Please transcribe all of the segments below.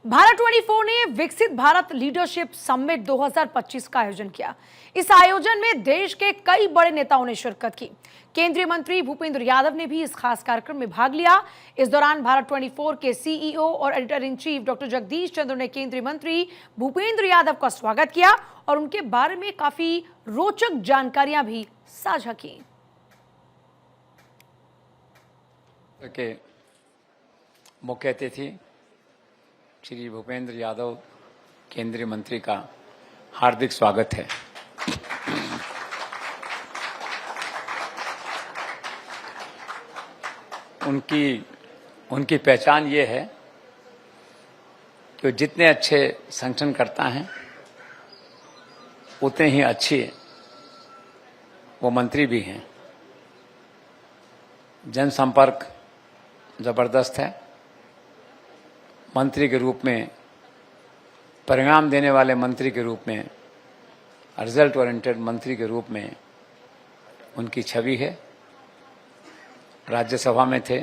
भारत 24 ने विकसित Bharat leadership summit 2025 का आयोजन किया। इस आयोजन में देश के कई बड़े नेताओं ने शिरकत की। केंद्रीय मंत्री भूपेंद्र यादव ने भी इस खास कार्यक्रम में भाग लिया। इस दौरान भारत 24 के सीईओ और editor in chief doctor Jagdish Chandra ने केंद्रीय मंत्री भूपेंद्र यादव का स्वागत किया और उनके बारे में काफी रोचक जानकारियां भी साझा की। मुख्य अतिथि श्री भूपेंद्र यादव केंद्रीय मंत्री का हार्दिक स्वागत है। उनकी पहचान ये है कि जितने अच्छे संगठन करता हैं उतने ही अच्छे वो मंत्री भी हैं। जनसंपर्क जबरदस्त है। मंत्री के रूप में, परिणाम देने वाले मंत्री के रूप में, रिजल्ट ओरिएंटेड मंत्री के रूप में उनकी छवि है। राज्यसभा में थे,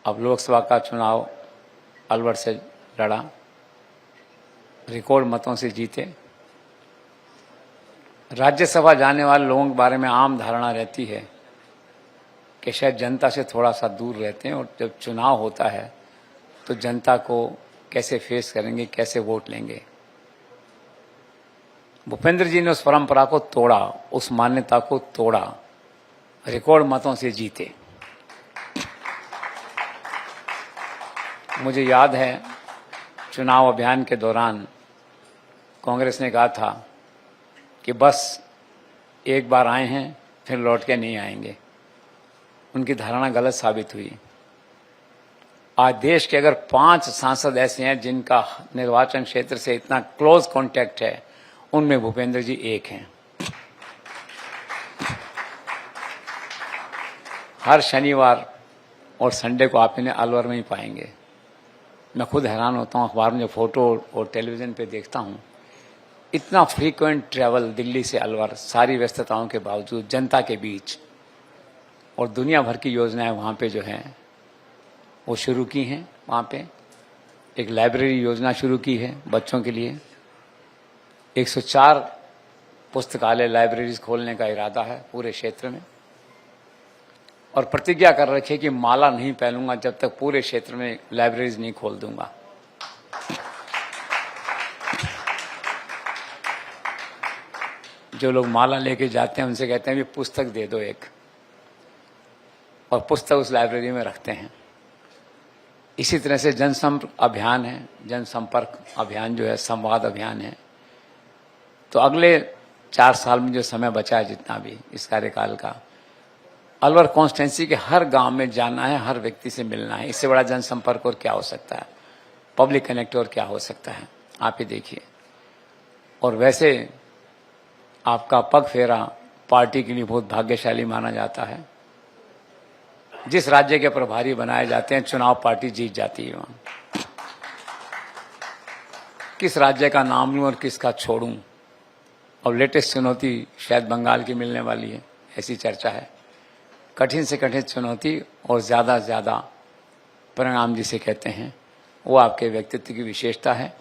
अब लोकसभा का चुनाव अलवर से लड़ा, रिकॉर्ड मतों से जीते। राज्यसभा जाने वाले लोगों के बारे में आम धारणा रहती है कि शायद जनता से थोड़ा सा दूर रहते हैं और जब चुनाव होता है तो जनता को कैसे फेस करेंगे, कैसे वोट लेंगे। भूपेंद्र जी ने उस परंपरा को तोड़ा, उस मान्यता को तोड़ा, रिकॉर्ड मतों से जीते। मुझे याद है चुनाव अभियान के दौरान कांग्रेस ने कहा था कि बस एक बार आए हैं फिर लौट के नहीं आएंगे। उनकी धारणा गलत साबित हुई। आज देश के अगर 5 सांसद ऐसे हैं जिनका निर्वाचन क्षेत्र से इतना क्लोज कांटेक्ट है, उनमें भूपेंद्र जी एक हैं। हर शनिवार और संडे को आप इन्हें अलवर में ही पाएंगे। मैं खुद हैरान होता हूं, अखबार में जो फोटो और टेलीविजन पे देखता हूं, इतना फ्रीक्वेंट ट्रैवल दिल्ली से अलवर, सारी व्यस्तताओं के बावजूद जनता के बीच, और दुनिया भर की योजनाएं वहां पे जो हैं वो शुरू की हैं। वहाँ पे एक लाइब्रेरी योजना शुरू की है बच्चों के लिए। 104 पुस्तकालय लाइब्रेरीज खोलने का इरादा है पूरे क्षेत्र में, और प्रतिज्ञा कर रखी है कि माला नहीं पहनूंगा जब तक पूरे क्षेत्र में लाइब्रेरीज नहीं खोल दूंगा। जो लोग माला लेके जाते हैं उनसे कहते हैं भी पुस्तक दे दो एक, और पुस्तक उस लाइब्रेरी में रखते हैं। इसी तरह से जनसंपर्क अभियान है, जनसंपर्क अभियान जो है संवाद अभियान है। तो अगले 4 साल में जो समय बचा है, जितना भी इस कार्यकाल का, अलवर कॉन्स्टिट्यूंसी के हर गांव में जाना है, हर व्यक्ति से मिलना है। इससे बड़ा जनसंपर्क और क्या हो सकता है, पब्लिक कनेक्ट और क्या हो सकता है, आप ही देखिए। और वैसे आपका पग फेरा पार्टी के लिए बहुत भाग्यशाली माना जाता है। जिस राज्य के प्रभारी बनाए जाते हैं, चुनाव पार्टी जीत जाती है वहां। किस राज्य का नाम लूं और किसका छोड़ूं, और लेटेस्ट चुनौती शायद बंगाल की मिलने वाली है, ऐसी चर्चा है। कठिन से कठिन चुनौती और ज्यादा से ज्यादा परिणाम जिसे कहते हैं, वो आपके व्यक्तित्व की विशेषता है।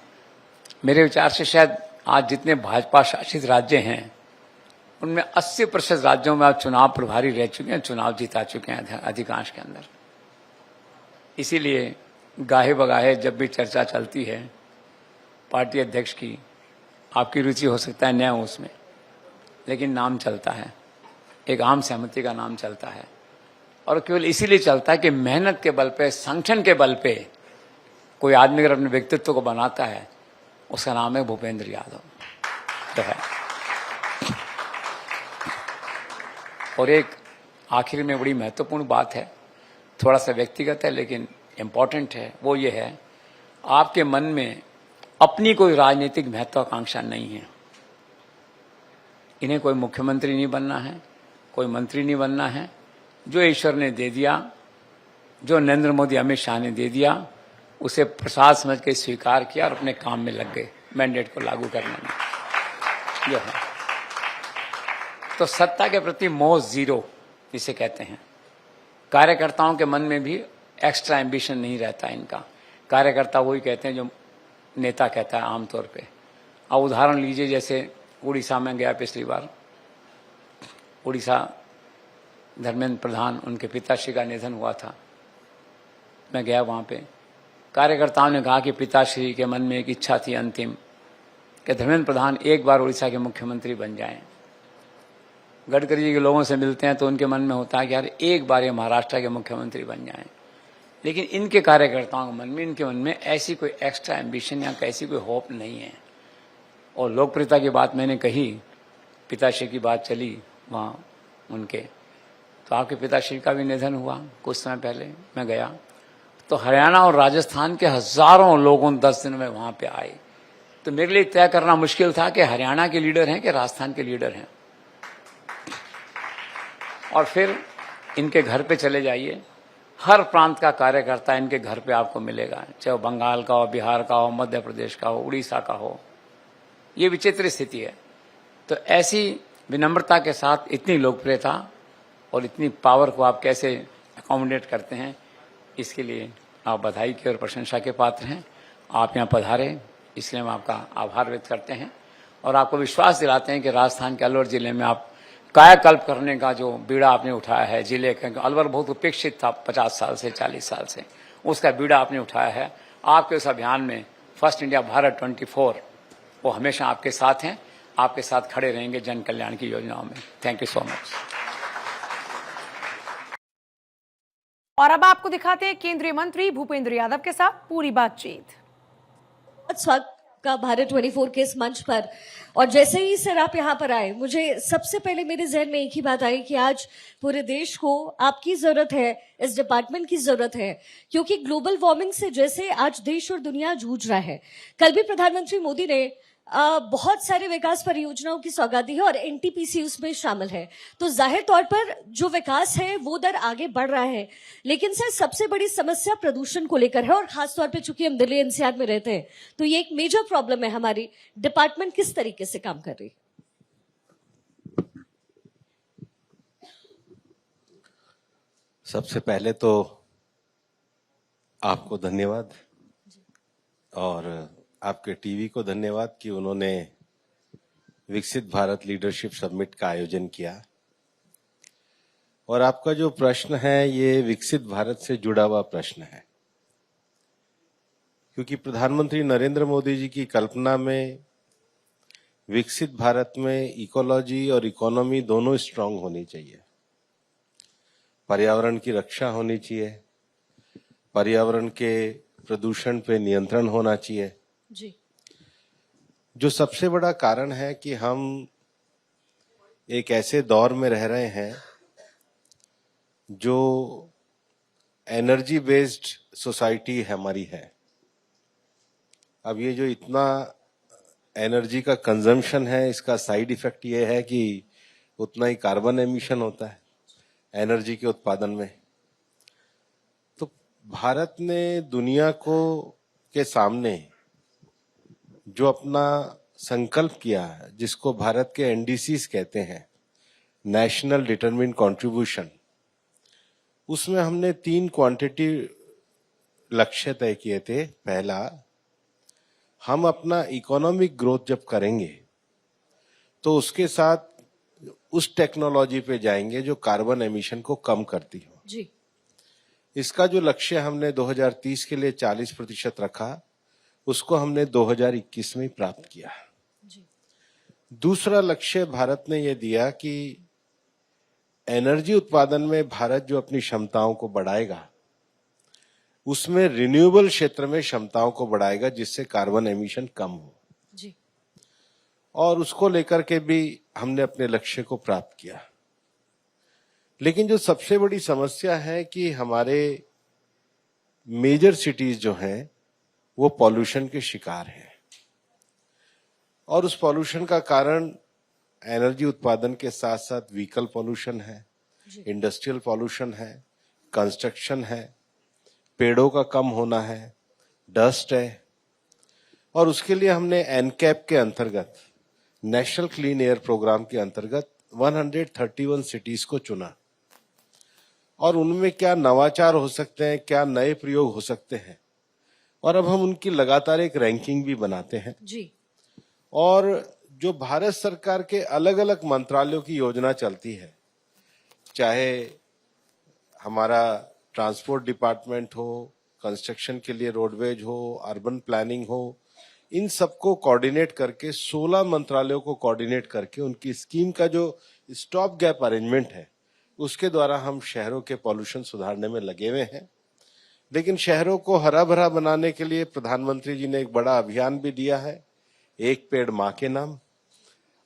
मेरे विचार से शायद आज जितने भाजपा शासित राज्य हैं उनमें 80% राज्यों में आप चुनाव प्रभारी रह चुके हैं, चुनाव जिता चुके हैं अधिकांश के अंदर। इसीलिए गाहे बगाहे जब भी चर्चा चलती है पार्टी अध्यक्ष की, आपकी रुचि हो सकता है न हो उसमें, लेकिन नाम चलता है, एक आम सहमति का नाम चलता है। और केवल इसीलिए चलता है कि मेहनत के बल पे, संगठन के बल पे कोई आदमी अगर अपने व्यक्तित्व को बनाता है, उसका नाम है भूपेंद्र यादव तो है। और एक आखिर में बड़ी महत्वपूर्ण बात है, थोड़ा सा व्यक्तिगत है लेकिन इम्पोर्टेंट है, वो ये है, आपके मन में अपनी कोई राजनीतिक महत्वाकांक्षा नहीं है। इन्हें कोई मुख्यमंत्री नहीं बनना है, कोई मंत्री नहीं बनना है। जो ईश्वर ने दे दिया, जो नरेंद्र मोदी अमित शाह ने दे दिया, उसे प्रसाद समझ के स्वीकार किया और अपने काम में लग गए, मैंडेट को लागू करने में। जो है तो सत्ता के प्रति मोह जीरो जिसे कहते हैं। कार्यकर्ताओं के मन में भी एक्स्ट्रा एम्बिशन नहीं रहता इनका। कार्यकर्ता वही कहते हैं जो नेता कहता है आमतौर पे। अब उदाहरण लीजिए, जैसे उड़ीसा में गया पिछली बार, उड़ीसा धर्मेंद्र प्रधान, उनके पिताश्री का निधन हुआ था। मैं गया वहाँ पे, कार्यकर्ताओं ने कहा कि पिताश्री के मन में एक इच्छा थी अंतिम कि धर्मेंद्र प्रधान एक बार उड़ीसा के मुख्यमंत्री बन जाएं। गडकरी जी के लोगों से मिलते हैं तो उनके मन में होता है कि यार एक बार ये महाराष्ट्र के मुख्यमंत्री बन जाएं। लेकिन इनके कार्यकर्ताओं के मन में, इनके मन में ऐसी कोई एक्स्ट्रा एम्बिशन या ऐसी कोई होप नहीं है। और लोकप्रियता की बात मैंने कही, पिताश्री की बात चली वहाँ उनके, तो आपके पिताश्री का भी निधन हुआ कुछ समय पहले। मैं गया तो हरियाणा और राजस्थान के हजारों लोगों 10 दिन में वहाँ पे आए। तो मेरे लिए तय करना मुश्किल था कि हरियाणा के लीडर हैं कि राजस्थान के लीडर हैं। और फिर इनके घर पे चले जाइए, हर प्रांत का कार्यकर्ता इनके घर पे आपको मिलेगा, चाहे वो बंगाल का हो, बिहार का हो, मध्य प्रदेश का हो, उड़ीसा का हो। ये विचित्र स्थिति है। तो ऐसी विनम्रता के साथ इतनी लोकप्रियता और इतनी पावर को आप कैसे अकोमोडेट करते हैं, इसके लिए आप बधाई की और प्रशंसा के पात्र हैं। आप यहाँ पधारे, इसलिए हम आपका आभार व्यक्त करते हैं और आपको विश्वास दिलाते हैं कि राजस्थान के अलवर जिले में आप कायाकल्प करने का जो बीड़ा आपने उठाया है, जिले के अलवर बहुत उपेक्षित था 50 साल से 40 साल से, उसका बीड़ा आपने उठाया है। आपके उस अभियान में फर्स्ट इंडिया भारत 24 वो हमेशा आपके साथ हैं, आपके साथ खड़े रहेंगे जन कल्याण की योजनाओं में। Thank you so much. और अब आपको दिखाते हैं केंद्रीय मंत्री भूपेंद्र यादव के साथ पूरी बातचीत। स्वागत का भारत 24 के इस मंच पर। और जैसे ही सर आप यहाँ पर आए, मुझे सबसे पहले मेरे जहन में एक ही बात आई कि आज पूरे देश को आपकी जरूरत है, इस डिपार्टमेंट की जरूरत है, क्योंकि ग्लोबल वार्मिंग से जैसे आज देश और दुनिया जूझ रहा है। कल भी प्रधानमंत्री मोदी ने बहुत सारे विकास परियोजनाओं की सौगात दी है और एनटीपीसी उसमें शामिल है। तो जाहिर तौर पर जो विकास है वो दर आगे बढ़ रहा है, लेकिन सर सबसे बड़ी समस्या प्रदूषण को लेकर है। और खासतौर पे चूंकि हम दिल्ली एनसीआर में रहते हैं तो ये एक मेजर प्रॉब्लम है। हमारी डिपार्टमेंट किस तरीके से काम कर रही? सबसे पहले तो आपको धन्यवाद और आपके टीवी को धन्यवाद कि उन्होंने विकसित भारत लीडरशिप समिट का आयोजन किया। और आपका जो प्रश्न है ये विकसित भारत से जुड़ा हुआ प्रश्न है, क्योंकि प्रधानमंत्री नरेंद्र मोदी जी की कल्पना में विकसित भारत में इकोलॉजी और इकोनॉमी दोनों स्ट्रांग होनी चाहिए। पर्यावरण की रक्षा होनी चाहिए, पर्यावरण के प्रदूषण पे नियंत्रण होना चाहिए जी। जो सबसे बड़ा कारण है कि हम एक ऐसे दौर में रह रहे हैं जो एनर्जी बेस्ड सोसाइटी हमारी है। अब ये जो इतना एनर्जी का कंजम्पशन है, इसका साइड इफेक्ट ये है कि उतना ही कार्बन एमिशन होता है एनर्जी के उत्पादन में। तो भारत ने दुनिया को के सामने जो अपना संकल्प किया है, जिसको भारत के एनडीसीज कहते हैं, नेशनल डिटरमिन्ड कंट्रीब्यूशन, उसमें हमने 3 क्वांटिटी लक्ष्य तय किए थे। पहला, हम अपना इकोनॉमिक ग्रोथ जब करेंगे तो उसके साथ उस टेक्नोलॉजी पे जाएंगे जो कार्बन एमिशन को कम करती हो जी। इसका जो लक्ष्य हमने 2030 के लिए 40% रखा, उसको हमने 2021 में प्राप्त किया। जी। दूसरा लक्ष्य भारत ने यह दिया कि एनर्जी उत्पादन में भारत जो अपनी क्षमताओं को बढ़ाएगा, उसमें रिन्यूएबल क्षेत्र में क्षमताओं को बढ़ाएगा जिससे कार्बन एमिशन कम हो। जी। और उसको लेकर के भी हमने अपने लक्ष्य को प्राप्त किया। लेकिन जो सबसे बड़ी समस्या है कि हमारे मेजर सिटीज जो हैं वो पॉल्यूशन के शिकार हैं, और उस पॉल्यूशन का कारण एनर्जी उत्पादन के साथ साथ व्हीकल पॉल्यूशन है, इंडस्ट्रियल पॉल्यूशन है, कंस्ट्रक्शन है, पेड़ों का कम होना है, डस्ट है। और उसके लिए हमने एनकैप के अंतर्गत, नेशनल क्लीन एयर प्रोग्राम के अंतर्गत 131 सिटीज को चुना और उनमें क्या नवाचार हो सकते हैं, क्या नए प्रयोग हो सकते हैं, और अब हम उनकी लगातार एक रैंकिंग भी बनाते हैं। जी। और जो भारत सरकार के अलग अलग मंत्रालयों की योजना चलती है, चाहे हमारा ट्रांसपोर्ट डिपार्टमेंट हो, कंस्ट्रक्शन के लिए रोडवेज हो, अर्बन प्लानिंग हो, इन सबको कोऑर्डिनेट करके 16 मंत्रालयों को कोऑर्डिनेट करके उनकी स्कीम का जो स्टॉप गैप अरेंजमेंट है उसके द्वारा हम शहरों के पॉल्यूशन सुधारने में लगे हुए हैं। लेकिन शहरों को हरा भरा बनाने के लिए प्रधानमंत्री जी ने एक बड़ा अभियान भी दिया है, एक पेड़ माँ के नाम।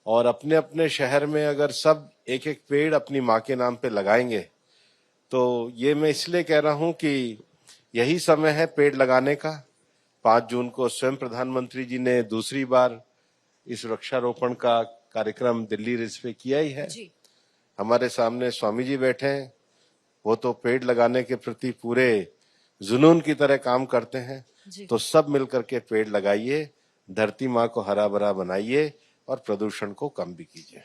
और अपने अपने शहर में अगर सब एक एक पेड़ अपनी माँ के नाम पे लगाएंगे तो ये मैं इसलिए कह रहा हूं कि यही समय है पेड़ लगाने का। 5 जून को स्वयं प्रधानमंत्री जी ने दूसरी बार इस वृक्षारोपण का कार्यक्रम दिल्ली रिज पे किया ही है। जी। हमारे सामने स्वामी जी बैठे हैं, वो तो पेड़ लगाने के प्रति पूरे जुनून की तरह काम करते हैं। तो सब मिलकर के पेड़ लगाइए, धरती माँ को हरा भरा बनाइए और प्रदूषण को कम भी कीजिए।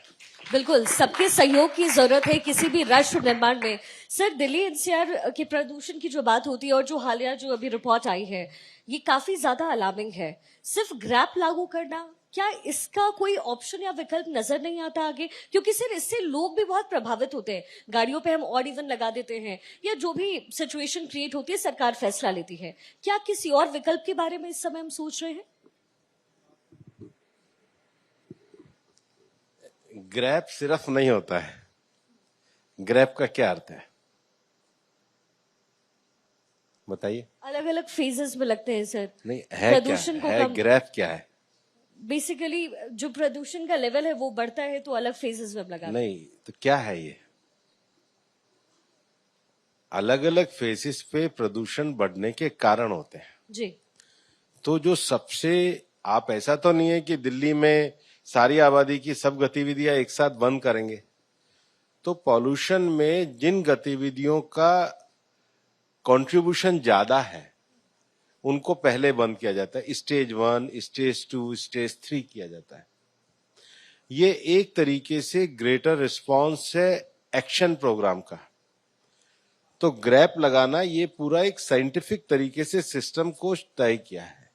बिल्कुल, सबके सहयोग की जरूरत है किसी भी राष्ट्र निर्माण में। सर, दिल्ली एनसीआर के प्रदूषण की जो बात होती है और जो हालिया जो अभी रिपोर्ट आई है, ये काफी ज्यादा अलार्मिंग है। सिर्फ ग्रैप लागू करना, क्या इसका कोई ऑप्शन या विकल्प नजर नहीं आता आगे? क्योंकि सर इससे लोग भी बहुत प्रभावित होते हैं। गाड़ियों पे हम ऑड इवन लगा देते हैं या जो भी सिचुएशन क्रिएट होती है सरकार फैसला लेती है। क्या किसी और विकल्प के बारे में इस समय हम सोच रहे हैं? ग्रैप सिर्फ नहीं होता है। ग्रैप का क्या अर्थ है बताइए? अलग अलग फेजेस में लगते हैं सर। नहीं है, प्रदूषण क्या है? ग्रैप क्या है? बेसिकली जो प्रदूषण का लेवल है वो बढ़ता है तो अलग फेजेस में लगा। नहीं तो क्या है ये? अलग अलग फेजेस पे प्रदूषण बढ़ने के कारण होते हैं जी। तो जो सबसे, आप ऐसा तो नहीं है कि दिल्ली में सारी आबादी की सब गतिविधियां एक साथ बंद करेंगे। तो पॉल्यूशन में जिन गतिविधियों का कंट्रीब्यूशन ज्यादा है उनको पहले बंद किया जाता है। स्टेज 1, स्टेज 2, स्टेज 3 किया जाता है। ये एक तरीके से ग्रेटर रिस्पांस है एक्शन प्रोग्राम का। तो ग्रैप लगाना ये पूरा एक साइंटिफिक तरीके से सिस्टम को तय किया है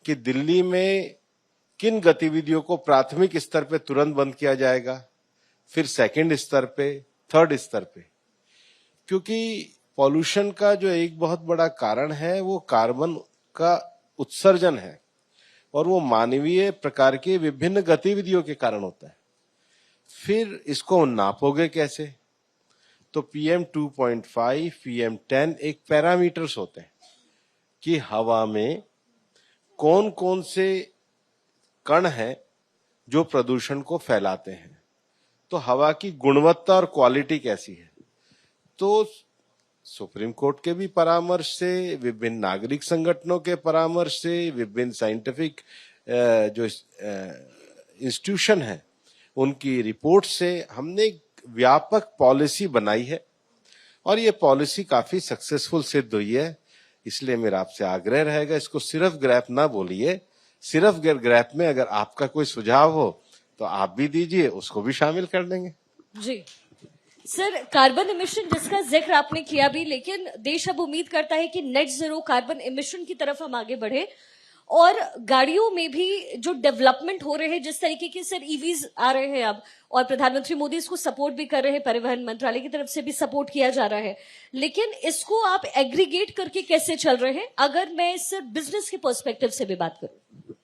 कि दिल्ली में किन गतिविधियों को प्राथमिक स्तर पे तुरंत बंद किया जाएगा, फिर सेकंड स्तर पे, थर्ड स्तर पे। क्योंकि पॉल्यूशन का जो एक बहुत बड़ा कारण है वो कार्बन का उत्सर्जन है और वो मानवीय प्रकार की विभिन्न गतिविधियों के कारण होता है। फिर इसको नापोगे कैसे? तो PM 2.5, PM 10 एक पैरामीटर्स होते हैं कि हवा में कौन कौन से कण हैं जो प्रदूषण को फैलाते हैं। तो हवा की गुणवत्ता और क्वालिटी कैसी है। तो सुप्रीम कोर्ट के भी परामर्श से, विभिन्न नागरिक संगठनों के परामर्श से, विभिन्न साइंटिफिक जो इंस्टीट्यूशन है उनकी रिपोर्ट से हमने एक व्यापक पॉलिसी बनाई है और ये पॉलिसी काफी सक्सेसफुल सिद्ध हुई है। इसलिए मेरा आपसे आग्रह रहेगा, इसको सिर्फ ग्रैप ना बोलिए। सिर्फ ग्रैप में अगर आपका कोई सुझाव हो तो आप भी दीजिए, उसको भी शामिल कर देंगे। जी सर, कार्बन इमिशन जिसका जिक्र आपने किया भी, लेकिन देश अब उम्मीद करता है कि नेट जीरो कार्बन इमिशन की तरफ हम आगे बढ़े और गाड़ियों में भी जो डेवलपमेंट हो रहे हैं, जिस तरीके के सर ईवीज आ रहे हैं अब, और प्रधानमंत्री मोदी इसको सपोर्ट भी कर रहे हैं, परिवहन मंत्रालय की तरफ से भी सपोर्ट किया जा रहा है। लेकिन इसको आप एग्रीगेट करके कैसे चल रहे हैं? अगर मैं सर बिजनेस के पर्सपेक्टिव से भी बात करूं।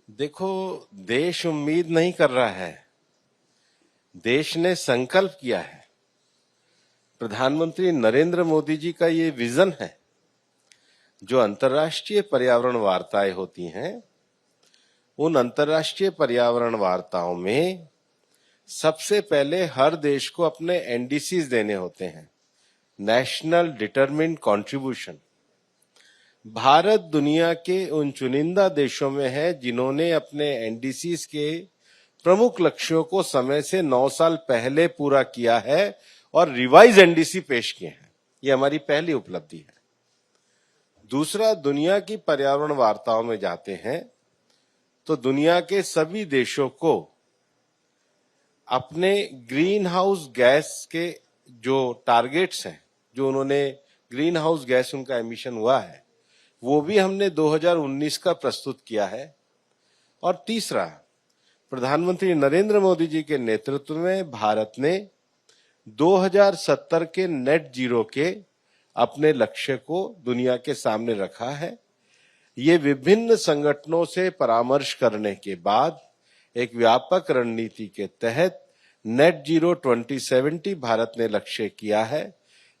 देखो, देश उम्मीद नहीं कर रहा है, देश ने संकल्प किया है। प्रधानमंत्री नरेंद्र मोदी जी का ये विजन है। जो अंतर्राष्ट्रीय पर्यावरण वार्ताएं होती हैं, उन अंतर्राष्ट्रीय पर्यावरण वार्ताओं में सबसे पहले हर देश को अपने एनडीसीज देने होते हैं, नेशनल डिटरमिन्ड कंट्रीब्यूशन। भारत दुनिया के उन चुनिंदा देशों में है जिन्होंने अपने एनडीसीज के प्रमुख लक्ष्यों को समय से 9 साल पहले पूरा किया है और रिवाइज एनडीसी पेश किए हैं। ये हमारी पहली उपलब्धि है। दूसरा, दुनिया की पर्यावरण वार्ताओं में जाते हैं तो दुनिया के सभी देशों को अपने ग्रीन हाउस गैस के जो टारगेट्स हैं, जो उन्होंने ग्रीन हाउस गैस उनका एमिशन हुआ है, वो भी हमने 2019 का प्रस्तुत किया है। और तीसरा, प्रधानमंत्री नरेंद्र मोदी जी के नेतृत्व में भारत ने 2070 के नेट जीरो के अपने लक्ष्य को दुनिया के सामने रखा है। ये विभिन्न संगठनों से परामर्श करने के बाद एक व्यापक रणनीति के तहत नेट जीरो 2070 भारत ने लक्ष्य किया है।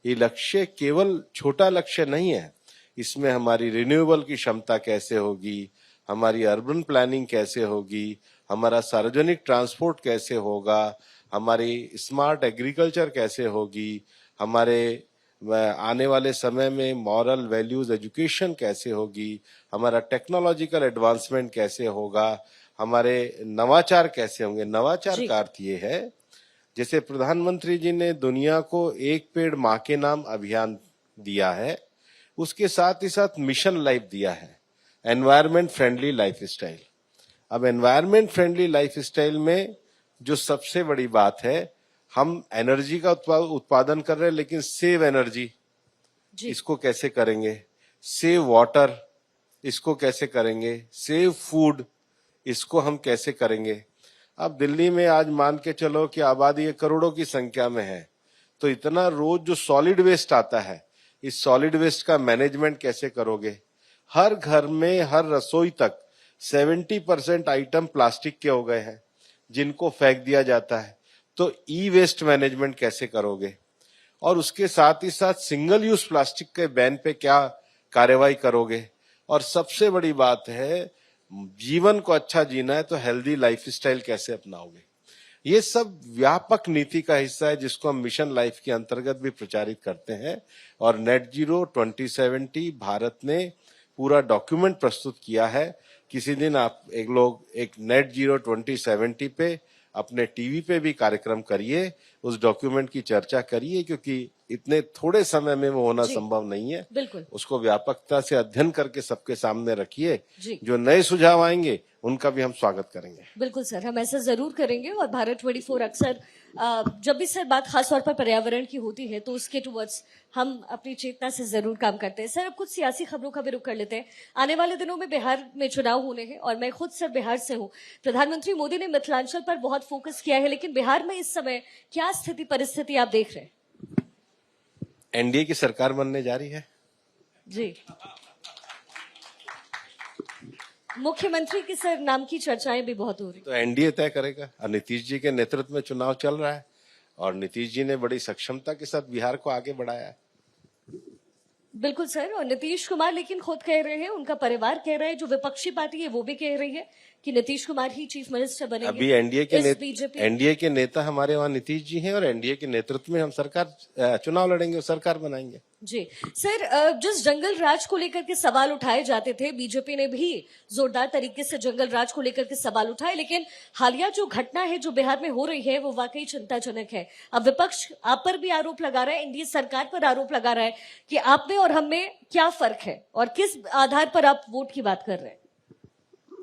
ये लक्ष्य केवल छोटा लक्ष्य नहीं है, इसमें हमारी रिन्यूएबल की क्षमता कैसे होगी, हमारी अर्बन प्लानिंग कैसे होगी, हमारा सार्वजनिक ट्रांसपोर्ट कैसे होगा, हमारी स्मार्ट एग्रीकल्चर कैसे होगी, हमारे आने वाले समय में मॉरल वैल्यूज एजुकेशन कैसे होगी, हमारा टेक्नोलॉजिकल एडवांसमेंट कैसे होगा, हमारे नवाचार कैसे होंगे। नवाचार का अर्थ ये है, जैसे प्रधानमंत्री जी ने दुनिया को एक पेड़ माँ के नाम अभियान दिया है, उसके साथ ही साथ मिशन लाइफ दिया है, एनवायरमेंट फ्रेंडली लाइफ स्टाइल। अब एनवायरमेंट फ्रेंडली लाइफ स्टाइल में जो सबसे बड़ी बात है, हम एनर्जी का उत्पादन कर रहे हैं, लेकिन सेव एनर्जी इसको कैसे करेंगे, सेव वाटर इसको कैसे करेंगे, सेव फूड इसको हम कैसे करेंगे। अब दिल्ली में आज मान के चलो कि आबादी करोड़ों की संख्या में है, तो इतना रोज जो सॉलिड वेस्ट आता है, इस सॉलिड वेस्ट का मैनेजमेंट कैसे करोगे। हर घर में हर रसोई तक 70% आइटम प्लास्टिक के हो गए हैं जिनको फेंक दिया जाता है, तो ई वेस्ट मैनेजमेंट कैसे करोगे। और उसके साथ ही साथ सिंगल यूज प्लास्टिक के बैन पे क्या कार्रवाई करोगे। और सबसे बड़ी बात है, जीवन को अच्छा जीना है तो हेल्दी लाइफस्टाइल कैसे अपनाओगे। ये सब व्यापक नीति का हिस्सा है जिसको हम मिशन लाइफ के अंतर्गत भी प्रचारित करते हैं। और नेट जीरो 2070 भारत ने पूरा डॉक्यूमेंट प्रस्तुत किया है। किसी दिन आप एक नेट जीरो 2070 पे अपने टीवी पे भी कार्यक्रम करिए, उस डॉक्यूमेंट की चर्चा करिए, क्योंकि इतने थोड़े समय में वो होना संभव नहीं है। बिल्कुल, उसको व्यापकता से अध्ययन करके सबके सामने रखिए। जो नए सुझाव आएंगे उनका भी हम स्वागत करेंगे। बिल्कुल सर, हम ऐसा जरूर करेंगे। और भारत 24 अक्सर जब भी सर बात खासतौर पर पर्यावरण की होती है तो उसके टुवर्ड्स हम अपनी चेतना से जरूर काम करते हैं। सर, अब कुछ सियासी खबरों का भी रुख कर लेते हैं। आने वाले दिनों में बिहार में चुनाव होने हैं और मैं खुद सर बिहार से हूँ। प्रधानमंत्री मोदी ने मिथिलांचल पर बहुत फोकस किया है, लेकिन बिहार में इस समय क्या स्थिति परिस्थिति आप देख रहे हैं? एनडीए की सरकार बनने जा रही है जी। मुख्यमंत्री के सर नाम की चर्चाएं भी बहुत हो रही, तो एनडीए तय करेगा। और नीतीश जी के नेतृत्व में चुनाव चल रहा है और नीतीश जी ने बड़ी सक्षमता के साथ बिहार को आगे बढ़ाया है। बिल्कुल सर। और नीतीश कुमार लेकिन खुद कह रहे हैं, उनका परिवार कह रहा है, जो विपक्षी पार्टी है वो भी कह रही है कि नीतीश कुमार ही चीफ मिनिस्टर बनेंगे। अभी एनडीए के नेता हमारे वहाँ नीतीश जी हैं और एनडीए के नेतृत्व में हम सरकार चुनाव लड़ेंगे और सरकार बनाएंगे। जी सर, जिस जंगल राज को लेकर के सवाल उठाए जाते थे, बीजेपी ने भी जोरदार तरीके से जंगल राज को लेकर के सवाल उठाए, लेकिन हालिया जो घटना है जो बिहार में हो रही है वो वाकई चिंताजनक है। अब विपक्ष आप पर भी आरोप लगा रहा है, एनडीए सरकार पर आरोप लगा रहा है कि आप में और हम में क्या फर्क है और किस आधार पर आप वोट की बात कर रहे हैं।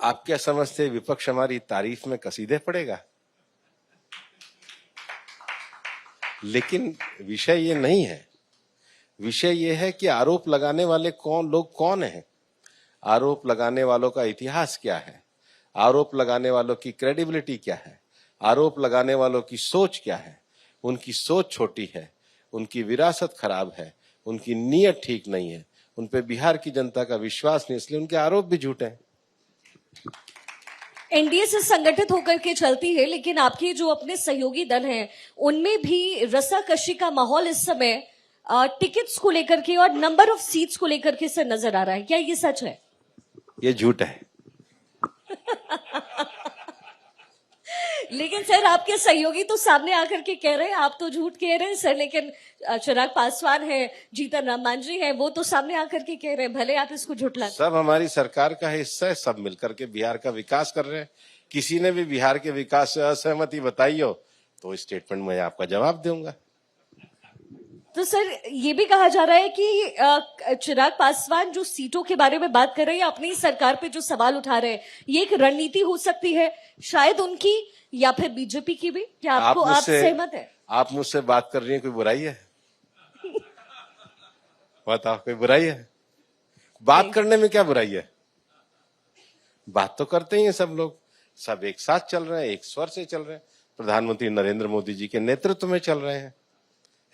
आप क्या समझते विपक्ष हमारी तारीफ में कसीदे पड़ेगा? लेकिन विषय ये नहीं है। विषय ये है कि आरोप लगाने वाले लोग कौन हैं, आरोप लगाने वालों का इतिहास क्या है, आरोप लगाने वालों की क्रेडिबिलिटी क्या है, आरोप लगाने वालों की सोच क्या है। उनकी सोच छोटी है, उनकी विरासत खराब है, उनकी नीयत ठीक नहीं है, उन पे बिहार की जनता का विश्वास नहीं, इसलिए उनके आरोप भी झूठे हैं। एनडीए से संगठित होकर के चलती है, लेकिन आपके जो अपने सहयोगी दल हैं उनमें भी रस्साकशी का माहौल इस समय टिकट्स को लेकर के और नंबर ऑफ सीट्स को लेकर के से नजर आ रहा है। क्या ये सच है? ये झूठ है। लेकिन सर आपके सहयोगी तो सामने आकर के कह रहे हैं, आप तो झूठ कह रहे हैं सर, लेकिन चिराग पासवान है, जीतन राम मांझी है, वो तो सामने आकर के कह रहे हैं, भले आप इसको झुठला। सब हमारी सरकार का हिस्सा है, सब मिलकर के बिहार का विकास कर रहे हैं। किसी ने भी बिहार के विकास से असहमति बताई हो तो स्टेटमेंट में आपका जवाब दूंगा। तो सर ये भी कहा जा रहा है कि चिराग पासवान जो सीटों के बारे में बात कर रहे हैं, अपनी सरकार पे जो सवाल उठा रहे हैं, ये एक रणनीति हो सकती है शायद उनकी या फिर बीजेपी की भी। क्या आप सहमत है? आप मुझसे बात कर रही हैं, कोई बुराई है? बताओ कोई बुराई है? बात करने में क्या बुराई है? बात तो करते ही हैं सब लोग, सब एक साथ चल रहे हैं, एक स्वर से चल रहे हैं, प्रधानमंत्री नरेंद्र मोदी जी के नेतृत्व में चल रहे हैं।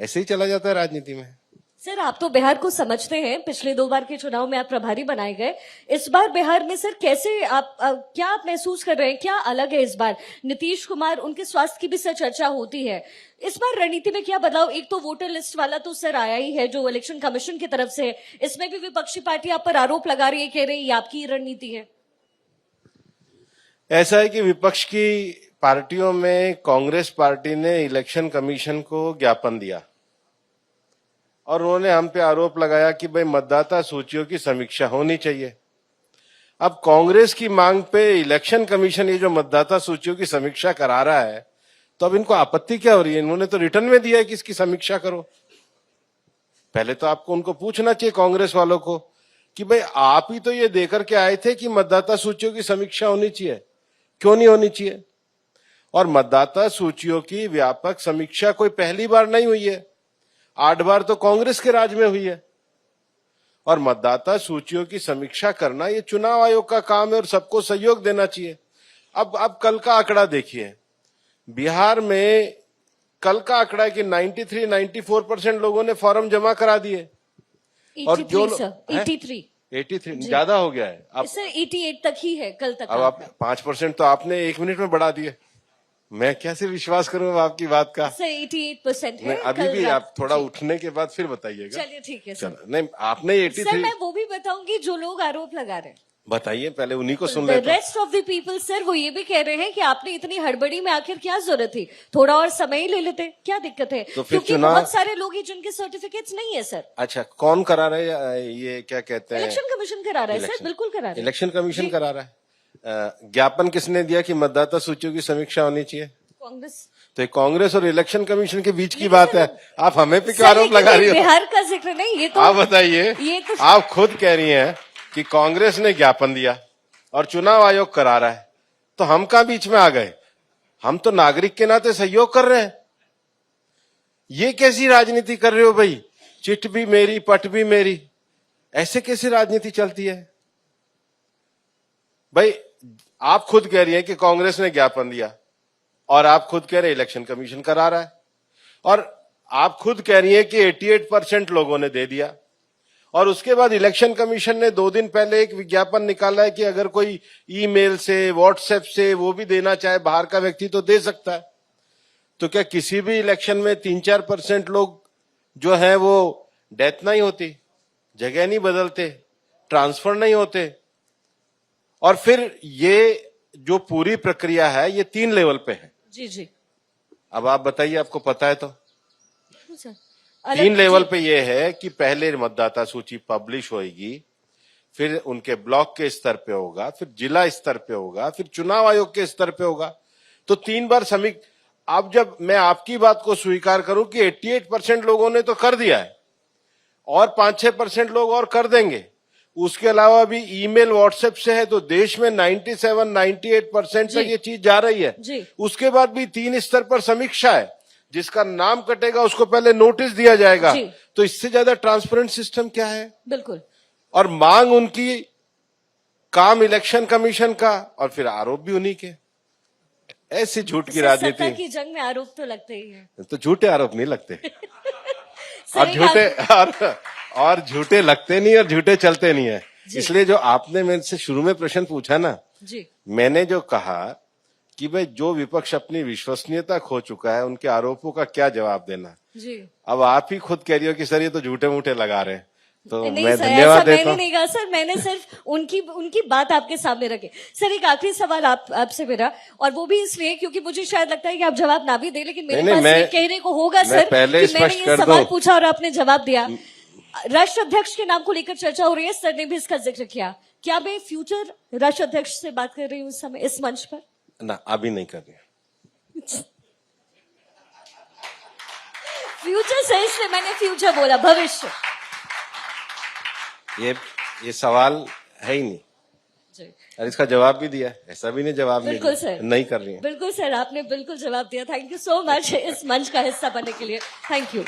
ऐसे ही चला जाता है राजनीति में। सर आप तो बिहार को समझते हैं, पिछले 2 बार के चुनाव में आप प्रभारी बनाए गए, इस बार बिहार में सर कैसे क्या आप महसूस कर रहे हैं, क्या अलग है इस बार? नीतीश कुमार, उनके स्वास्थ्य की भी सर चर्चा होती है, इस बार रणनीति में क्या बदलाव? एक तो वोटर लिस्ट वाला तो सर आया ही है जो इलेक्शन कमीशन की तरफ से है, इसमें भी विपक्षी पार्टी आप पर आरोप लगा रही है, कह रही है ये आपकी रणनीति है। ऐसा है कि विपक्ष की पार्टियों में कांग्रेस पार्टी ने इलेक्शन कमीशन को ज्ञापन दिया और उन्होंने हम पे आरोप लगाया कि भाई मतदाता सूचियों की समीक्षा होनी चाहिए। अब कांग्रेस की मांग पे इलेक्शन कमीशन ये जो मतदाता सूचियों की समीक्षा करा रहा है, तो अब इनको आपत्ति क्या हो रही है? इन्होंने तो रिटर्न में दिया है कि इसकी समीक्षा करो। पहले तो आपको उनको पूछना चाहिए कांग्रेस वालों को कि भाई आप ही तो ये देकर के आए थे कि मतदाता सूचियों की समीक्षा होनी चाहिए, क्यों नहीं होनी चाहिए? और मतदाता सूचियों की व्यापक समीक्षा कोई पहली बार नहीं हुई है, 8 बार तो कांग्रेस के राज में हुई है। और मतदाता सूचियों की समीक्षा करना ये चुनाव आयोग का काम है और सबको सहयोग देना चाहिए। अब कल का आंकड़ा देखिए, बिहार में कल का आंकड़ा है कि 93-94% लोगों ने फॉर्म जमा करा दिए। और जो 83 ज्यादा हो गया है अब सर, 88 तक ही है कल तक। अब आप 5% तो आपने 1 मिनट में बढ़ा दिए। मैं कैसे विश्वास करूं आपकी बात का? सर 88% है। अभी भी आप थोड़ा उठने के बाद फिर बताइएगा। चलिए ठीक है चलो, नहीं आपने 83 सर, मैं वो भी बताऊंगी जो लोग आरोप लगा रहे हैं। बताइए, पहले उन्हीं को सुन लेते हैं। Rest of the people sir वो ये भी कह रहे हैं कि आपने इतनी हड़बड़ी में आखिर क्या जरूरत थी, थोड़ा और समय ही ले लेते, क्या दिक्कत है? तो फिर क्योंकि चुनाव- बहुत सारे लोग हैं जिनके सर्टिफिकेट्स नहीं है सर। अच्छा, कौन करा रहे हैं? ये क्या कहते हैं? इलेक्शन कमीशन करा रहा है सर, इलेक्शन- बिल्कुल करा रहा है। इलेक्शन कमीशन करा रहा है। ज्ञापन किसने दिया कि मतदाता सूचियों की समीक्षा होनी चाहिए? कांग्रेस। तो ये कांग्रेस और इलेक्शन कमीशन के बीच की बात है, आप हमें पे क्यों सर, आरोप लेकिन लगा रही हो? बिहार का जिक्र नहीं, ये तो आप बताइए, ये तो आप खुद कह रही हैं कि कांग्रेस ने ज्ञापन दिया और चुनाव आयोग करा रहा है, तो हम कहां बीच में आ गए? हम तो नागरिक के नाते सहयोग कर रहे हैं। ये कैसी राजनीति कर रहे हो भाई? चिट भी मेरी पट भी मेरी, ऐसे कैसे राजनीति चलती है भाई? आप खुद कह रही हैं कि कांग्रेस ने ज्ञापन दिया और आप खुद कह रहे हैं इलेक्शन कमीशन करा रहा है, और आप खुद कह रही हैं कि 88% लोगों ने दे दिया, और उसके बाद इलेक्शन कमीशन ने 2 दिन पहले एक विज्ञापन निकाला है कि अगर कोई ईमेल से, व्हाट्सएप से वो भी देना चाहे बाहर का व्यक्ति तो दे सकता है। तो क्या किसी भी इलेक्शन में 3-4% लोग जो है वो डेथ नहीं होती, जगह नहीं बदलते, ट्रांसफर नहीं होते? और फिर ये जो पूरी प्रक्रिया है ये 3 लेवल पे है। जी जी अब आप बताइए, आपको पता है तो? सर, 3 लेवल पे ये है कि पहले मतदाता सूची पब्लिश होगी, फिर उनके ब्लॉक के स्तर पे होगा, फिर जिला स्तर पे होगा, फिर चुनाव आयोग के स्तर पे होगा। तो 3 बार अब जब मैं आपकी बात को स्वीकार करूं कि 88% लोगों ने तो कर दिया है और 5-6% लोग और कर देंगे, उसके अलावा भी ईमेल व्हाट्सएप से है, तो देश में 97-98% तक ये चीज जा रही है। जी। उसके बाद भी 3 स्तर पर समीक्षा है, जिसका नाम कटेगा उसको पहले नोटिस दिया जाएगा। जी। तो इससे ज्यादा ट्रांसपेरेंट सिस्टम क्या है? बिल्कुल। और मांग उनकी, काम इलेक्शन कमीशन का, और फिर आरोप भी उन्हीं के। ऐसी झूठ की सत्ता राजनीति। की जंग में आरोप तो लगते ही हैं। तो झूठे आरोप नहीं लगते सर, और एक झूठे और झूठे लगते नहीं और झूठे चलते नहीं है। इसलिए जो आपने मेरे से शुरू में प्रश्न पूछा ना, जी मैंने जो कहा कि भाई जो विपक्ष अपनी विश्वसनीयता खो चुका है उनके आरोपों का क्या जवाब देना। जी अब आप ही खुद कह रही हो कि सर ये तो झूठे मूठे लगा रहे हैं, तो नहीं मैं सर, धन्यवाद ऐसा देता मैंने हूँ। नहीं कहा सर, मैंने सिर्फ उनकी बात आपके सामने रखी। सर एक आखिरी सवाल आपसे मेरा, और वो भी इसलिए क्योंकि मुझे शायद लगता है कि आप जवाब ना भी दे, लेकिन मेरे नहीं, पास मैं- ये कहने को होगा मैं सर पहले कि मैंने स्पष्ट ये कर सवाल दूं। पूछा और आपने जवाब दिया। राष्ट्राध्यक्ष के नाम को लेकर चर्चा हो रही है, सर ने भी इसका जिक्र किया। क्या मैं फ्यूचर राष्ट्राध्यक्ष से बात कर रही हूँ इस समय इस मंच पर? ना, अभी नहीं कर रही। फ्यूचर से, इसलिए मैंने फ्यूचर बोला, भविष्य। ये सवाल है ही नहीं, जी और इसका जवाब भी दिया, ऐसा भी नहीं जवाब नहीं बिल्कुल दिया। सर, नहीं कर रही है। बिल्कुल सर, आपने बिल्कुल जवाब दिया। थैंक यू सो मच इस मंच का हिस्सा बनने के लिए। Thank you.